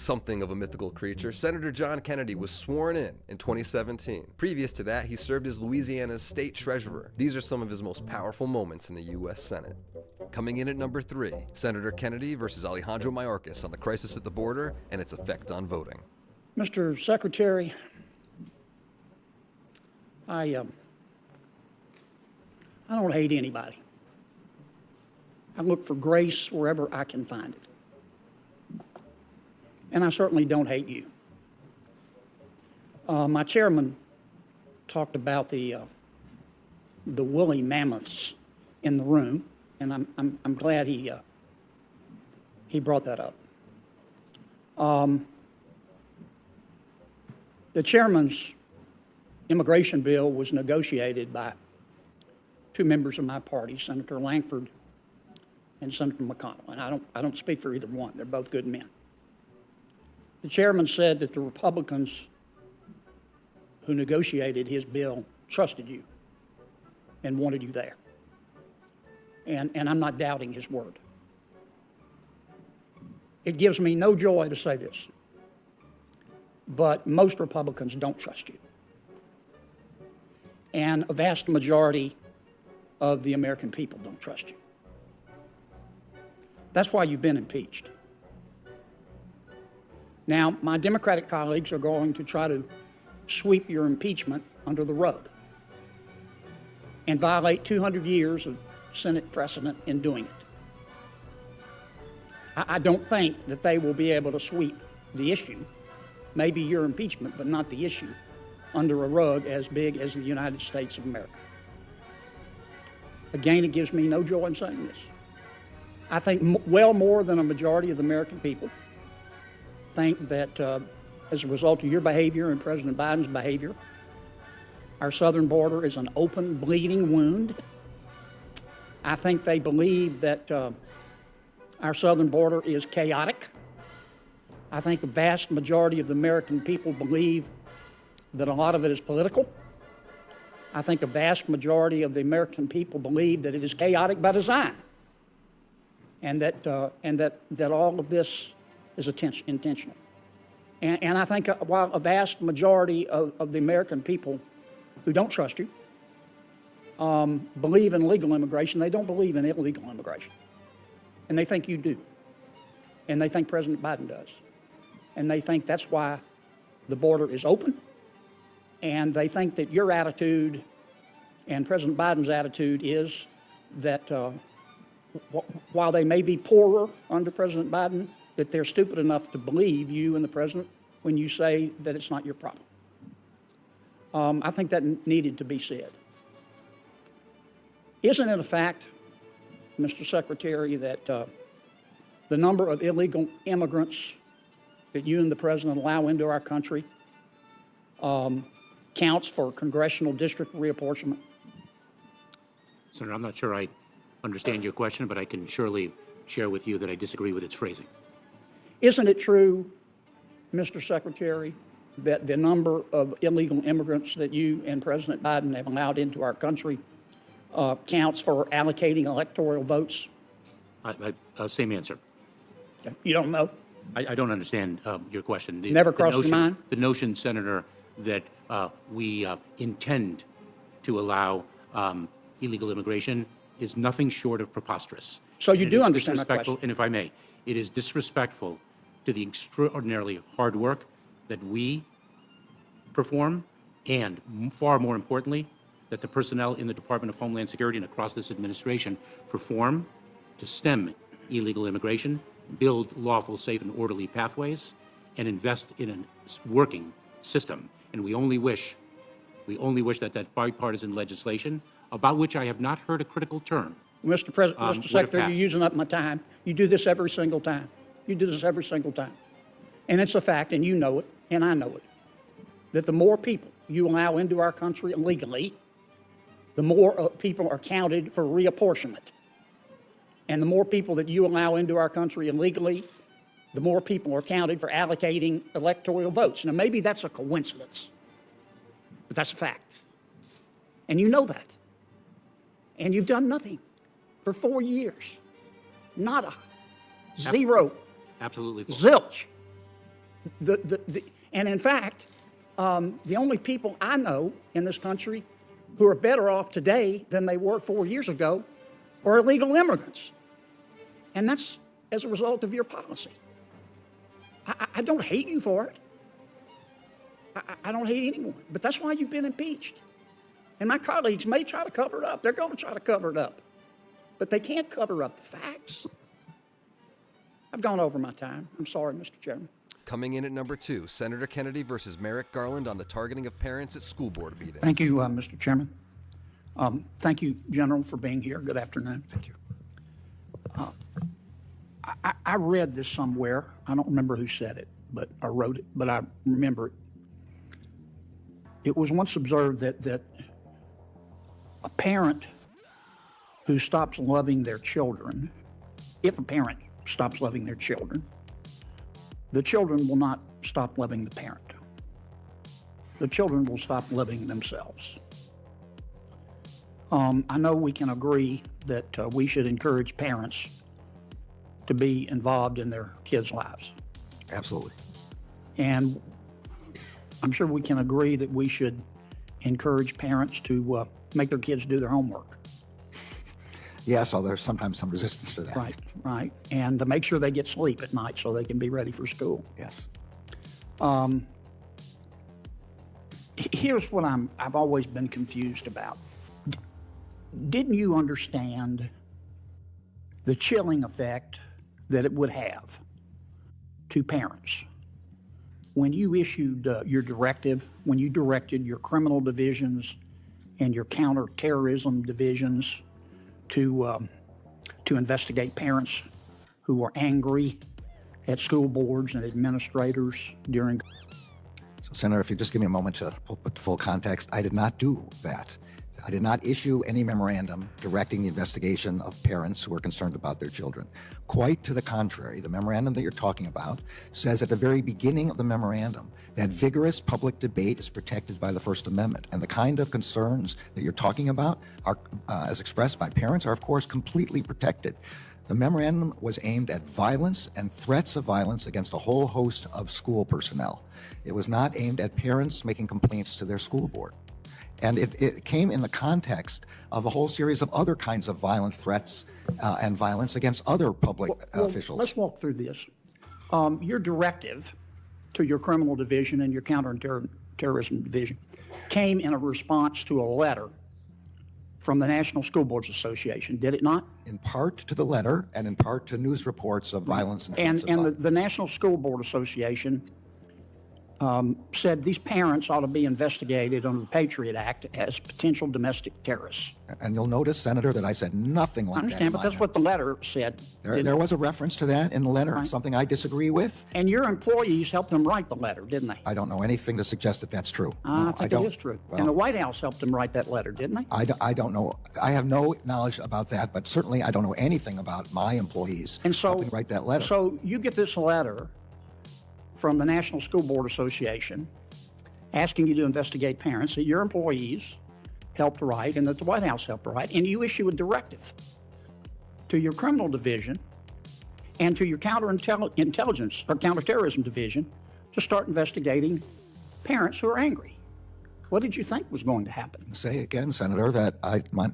something of a mythical creature, Senator John Kennedy was sworn in 2017. Previous to that, he served as Louisiana's state treasurer. These are some of his most powerful moments in the U.S. Senate. Coming in at number 3, Senator Kennedy versus Alejandro Mayorkas on the crisis at the border and its effect on voting. Mr. Secretary, I don't hate anybody. I look for grace wherever I can find it. And I certainly don't hate you. My chairman talked about the woolly mammoths in the room, and I'm glad he brought that up. The chairman's immigration bill was negotiated by 2 members of my party, Senator Langford and Senator McConnell, and I don't speak for either one. They're both good men. The chairman said that the Republicans who negotiated his bill trusted you and wanted you there. And I'm not doubting his word. It gives me no joy to say this, but most Republicans don't trust you. And a vast majority of the American people don't trust you. That's why you've been impeached. Now, my Democratic colleagues are going to try to sweep your impeachment under the rug and violate 200 years of Senate precedent in doing it. I don't think that they will be able to sweep the issue, maybe your impeachment, but not the issue, under a rug as big as the United States of America. Again, it gives me no joy in saying this. I think well more than a majority of the American people think that as a result of your behavior and President Biden's behavior, our southern border is an open, bleeding wound. I think they believe that our southern border is chaotic. I think a vast majority of the American people believe that a lot of it is political. I think a vast majority of the American people believe that it is chaotic by design, and that all of this is intentional. And I think while a vast majority of the American people who don't trust you believe in legal immigration, they don't believe in illegal immigration. And they think you do. And they think President Biden does. And they think that's why the border is open. And they think that your attitude and President Biden's attitude is that while they may be poorer under President Biden, that they're stupid enough to believe you and the president when you say that it's not your problem. I think that needed to be said. Isn't it a fact, Mr. Secretary, that the number of illegal immigrants that you and the president allow into our country counts for congressional district reapportionment? Senator, I'm not sure I understand your question, but I can surely share with you that I disagree with its phrasing. Isn't it true, Mr. Secretary, that the number of illegal immigrants that you and President Biden have allowed into our country counts for allocating electoral votes? Same answer. You don't know? I don't understand your question. Never crossed your mind? The notion, Senator, that we intend to allow illegal immigration is nothing short of preposterous. So you do understand my question? And if I may, it is disrespectful to the extraordinarily hard work that we perform, and far more importantly, that the personnel in the Department of Homeland Security and across this administration perform to stem illegal immigration, build lawful, safe, and orderly pathways, and invest in a working system. And we only wish that bipartisan legislation, about which I have not heard a critical term, Mr. Secretary, you're using up my time. You do this every single time. You do this every single time. And it's a fact, and you know it, and I know it, that the more people you allow into our country illegally, the more people are counted for reapportionment. And the more people that you allow into our country illegally, the more people are counted for allocating electoral votes. Now, maybe that's a coincidence, but that's a fact. And you know that. And you've done nothing for 4 years. Nada. Zero. absolutely false. Zilch. And in fact, the only people I know in this country who are better off today than they were 4 years ago are illegal immigrants. And that's as a result of your policy. I don't hate you for it. I don't hate anyone, but that's why you've been impeached. And my colleagues may try to cover it up. They're going to try to cover it up, but they can't cover up the facts. I've gone over my time. I'm sorry, Mr. Chairman. Coming in at number 2, Senator Kennedy versus Merrick Garland on the targeting of parents at school board meetings. Thank you, Mr. Chairman. Thank you, General, for being here. Good afternoon. Thank you. I read this somewhere. I don't remember who said it, but I wrote it, but I remember it. It was once observed that a parent who stops loving their children, if a parent stops loving their children, the children will not stop loving the parent. The children will stop loving themselves. I know we can agree that we should encourage parents to be involved in their kids' lives. Absolutely. And I'm sure we can agree that we should encourage parents to make their kids do their homework. Yes, although there's sometimes some resistance to that. Right. And to make sure they get sleep at night so they can be ready for school. Yes. Here's what I've always been confused about. Didn't you understand the chilling effect that it would have to parents when you issued your directive, when you directed your criminal divisions and your counterterrorism divisions to investigate parents who were angry at school boards and administrators during? So, Senator, if you just give me a moment to put the full context, I did not do that. I did not issue any memorandum directing the investigation of parents who were concerned about their children. Quite to the contrary, the memorandum that you're talking about says at the very beginning of the memorandum that vigorous public debate is protected by the First Amendment. And the kind of concerns that you're talking about are, as expressed by parents, are of course completely protected. The memorandum was aimed at violence and threats of violence against a whole host of school personnel. It was not aimed at parents making complaints to their school board. And it came in the context of a whole series of other kinds of violent threats and violence against other public officials. Let's walk through this. Your directive to your criminal division and your counterterrorism division came in a response to a letter from the National School Boards Association, did it not? In part to the letter and in part to news reports of violence and threats of violence. The National School Board Association said these parents ought to be investigated under the Patriot Act as potential domestic terrorists. And you'll notice, Senator, that I said nothing like that. I understand, but that's what the letter said. There was a reference to that in the letter, right. Something I disagree with. And your employees helped them write the letter, didn't they? I don't know anything to suggest that that's true. I think it is true. Well, and the White House helped them write that letter, didn't they? I don't know. I have no knowledge about that, but certainly I don't know anything about my employees helping write that letter. So you get this letter from the National School Board Association asking you to investigate parents that your employees helped write and that the White House helped write, and you issue a directive to your criminal division and to your counterintelligence or counterterrorism division to start investigating parents who are angry. What did you think was going to happen? Say again, Senator, that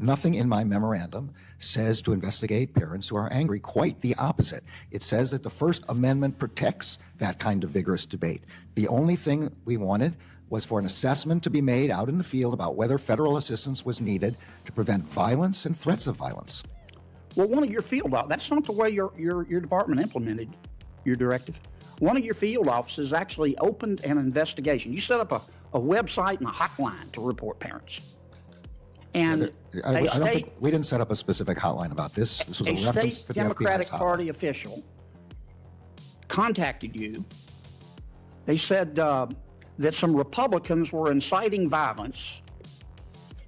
nothing in my memorandum says to investigate parents who are angry. Quite the opposite. It says that the First Amendment protects that kind of vigorous debate. The only thing we wanted was for an assessment to be made out in the field about whether federal assistance was needed to prevent violence and threats of violence. Well, one of your field offices, that's not the way your department implemented your directive. One of your field offices actually opened an investigation. You set up a website and a hotline to report parents. And I don't think we didn't set up a specific hotline about this. This was a reference to the Democratic FBI's Party official contacted you. They said that some Republicans were inciting violence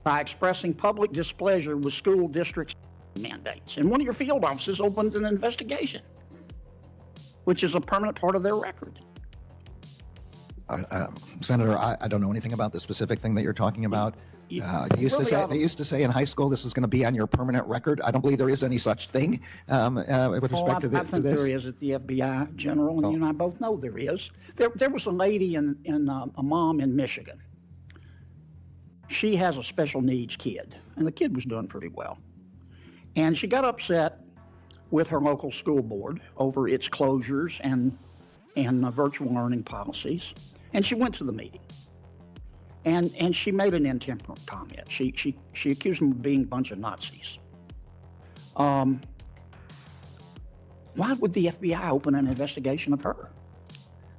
by expressing public displeasure with school districts' mandates. And one of your field offices opened an investigation, which is a permanent part of their record. Senator, I don't know anything about the specific thing that you're talking about. They used to say in high school this is going to be on your permanent record. I don't believe there is any such thing with respect to this. I think there is at the FBI, General, and you and I both know there is. There was a lady a mom in Michigan. She has a special needs kid, and the kid was doing pretty well. And she got upset with her local school board over its closures and virtual learning policies, and she went to the meeting. And she made an intemperate comment. She accused them of being a bunch of Nazis. Why would the FBI open an investigation of her?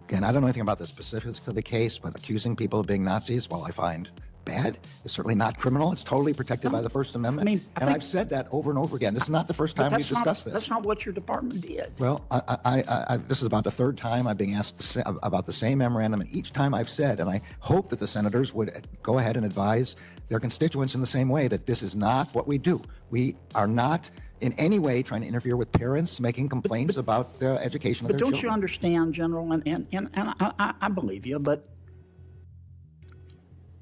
Again, I don't know anything about the specifics of the case, but accusing people of being Nazis, well, I find bad. It's certainly not criminal. It's totally protected by the First Amendment. I've said that over and over again. This is not the first time we've discussed this. That's not what your department did. Well, this is about the third time I'm being asked about the same memorandum, and each time I've said, and I hope that the senators would go ahead and advise their constituents in the same way, that this is not what we do. We are not in any way trying to interfere with parents making complaints about the education of their children. But don't you understand, General, and I believe you, but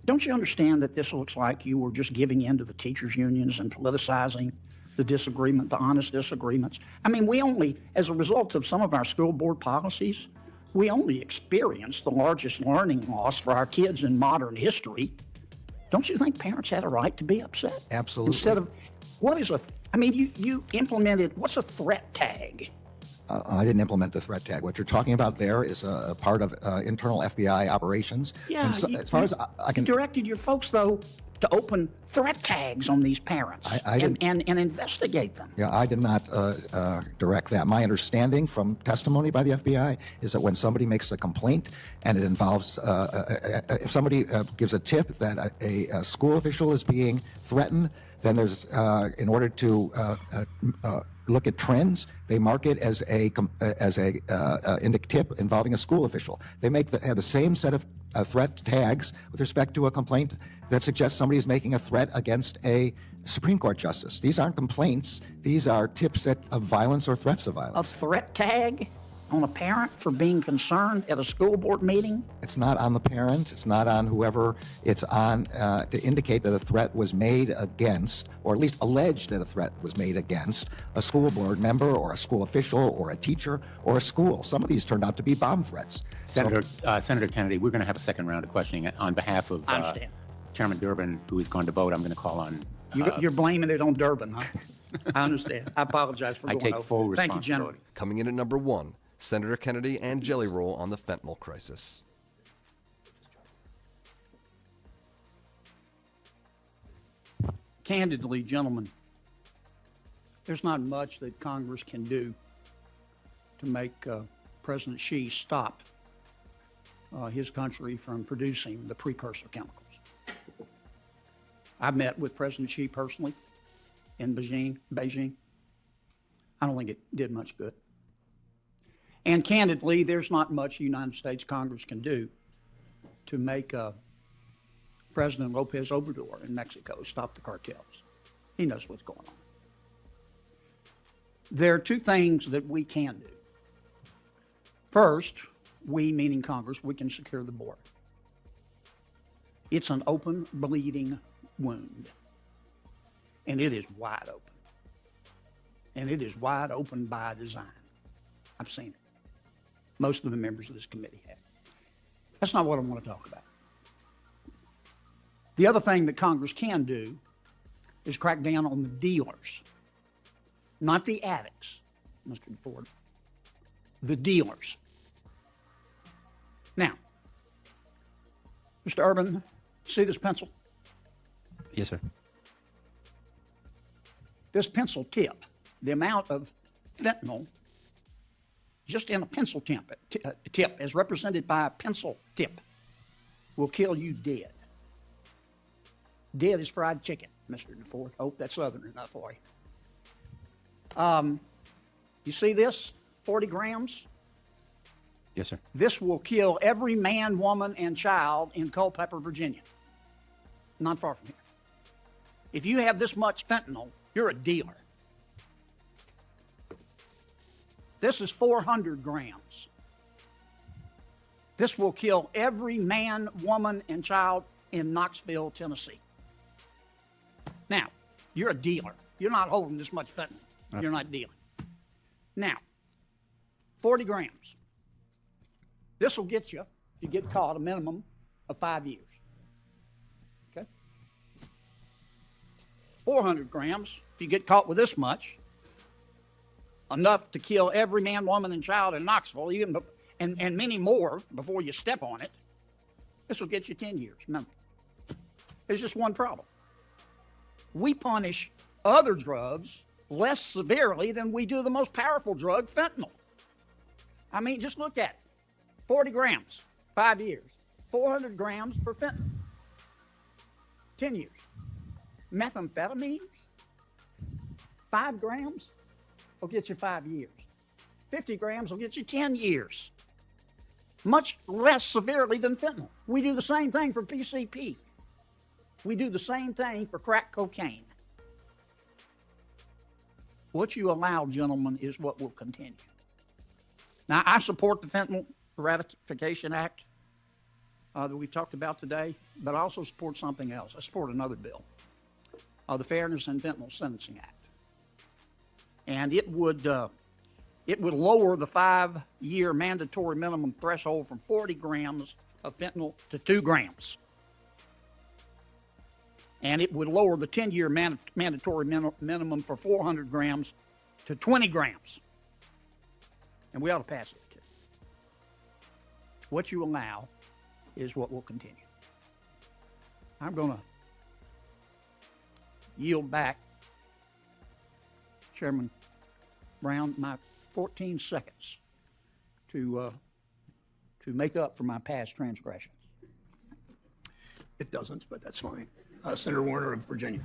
don't you understand that this looks like you were just giving in to the teachers' unions and politicizing the disagreement, the honest disagreements? I mean, we only, as a result of some of our school board policies, we only experienced the largest learning loss for our kids in modern history. Don't you think parents had a right to be upset? Absolutely. Instead of, you implemented, what's a threat tag? I didn't implement the threat tag. What you're talking about there is a part of internal FBI operations. Yeah, and so, as far as I can, you directed your folks, though, to open threat tags on these parents and investigate them. Yeah, I did not direct that. My understanding from testimony by the FBI is that when somebody makes a complaint and it involves, if somebody gives a tip that a school official is being threatened, then there's, in order to look at trends, they mark it as a tip involving a school official. They have the same set of threat tags with respect to a complaint that suggests somebody is making a threat against a Supreme Court justice. These aren't complaints. These are tips of violence or threats of violence. A threat tag on a parent for being concerned at a school board meeting? It's not on the parent. It's not on whoever. It's on to indicate that a threat was made against, or at least alleged that a threat was made against, a school board member or a school official or a teacher or a school. Some of these turned out to be bomb threats. Senator Kennedy, we're going to have a second round of questioning on behalf of Chairman Durbin, who is going to vote. I'm going to call on... You're blaming it on Durbin, huh? I understand. I apologize for going over. I take full responsibility. Thank you, General. Coming in at number 1, Senator Kennedy and Jelly Roll on the fentanyl crisis. Candidly, gentlemen, there's not much that Congress can do to make President Xi stop his country from producing the precursor chemicals. I met with President Xi personally in Beijing. I don't think it did much good. And candidly, there's not much the United States Congress can do to make President Lopez Obrador in Mexico stop the cartels. He knows what's going on. There are two things that we can do. First, we, meaning Congress, we can secure the border. It's an open, bleeding wound, and it is wide open. And it is wide open by design. I've seen it. Most of the members of this committee have. That's not what I want to talk about. The other thing that Congress can do is crack down on the dealers, not the addicts, Mr. Ford, the dealers. Now, Mr. Urban, see this pencil? Yes, sir. This pencil tip, the amount of fentanyl just in a pencil tip as represented by a pencil tip will kill you dead. Dead as fried chicken, Mr. DeFord. Hope that's Southern enough for you. You see this? 40 grams? Yes, sir. This will kill every man, woman, and child in Culpeper, Virginia. Not far from here. If you have this much fentanyl, you're a dealer. This is 400 grams. This will kill every man, woman, and child in Knoxville, Tennessee. Now, you're a dealer. You're not holding this much fentanyl. You're not dealing. Now, 40 grams. This will get you, if you get caught, a minimum of 5 years. Okay? 400 grams, if you get caught with this much, enough to kill every man, woman, and child in Knoxville, and many more before you step on it, this will get you 10 years. Remember, there's just one problem. We punish other drugs less severely than we do the most powerful drug, fentanyl. I mean, just look at it. 40 grams, 5 years. 400 grams for fentanyl, 10 years. Methamphetamines, 5 grams will get you 5 years. 50 grams will get you 10 years. Much less severely than fentanyl. We do the same thing for PCP. We do the same thing for crack cocaine. What you allow, gentlemen, is what will continue. Now, I support the Fentanyl Ratification Act that we've talked about today, but I also support something else. I support another bill, the Fairness in Fentanyl Sentencing Act. And it would lower the 5-year mandatory minimum threshold from 40 grams of fentanyl to 2 grams. And it would lower the 10-year mandatory minimum for 400 grams to 20 grams. And we ought to pass it, too. What you allow is what will continue. I'm going to yield back, Chairman Brown, my 14 seconds to make up for my past transgressions. It doesn't, but that's fine. Senator Warner of Virginia.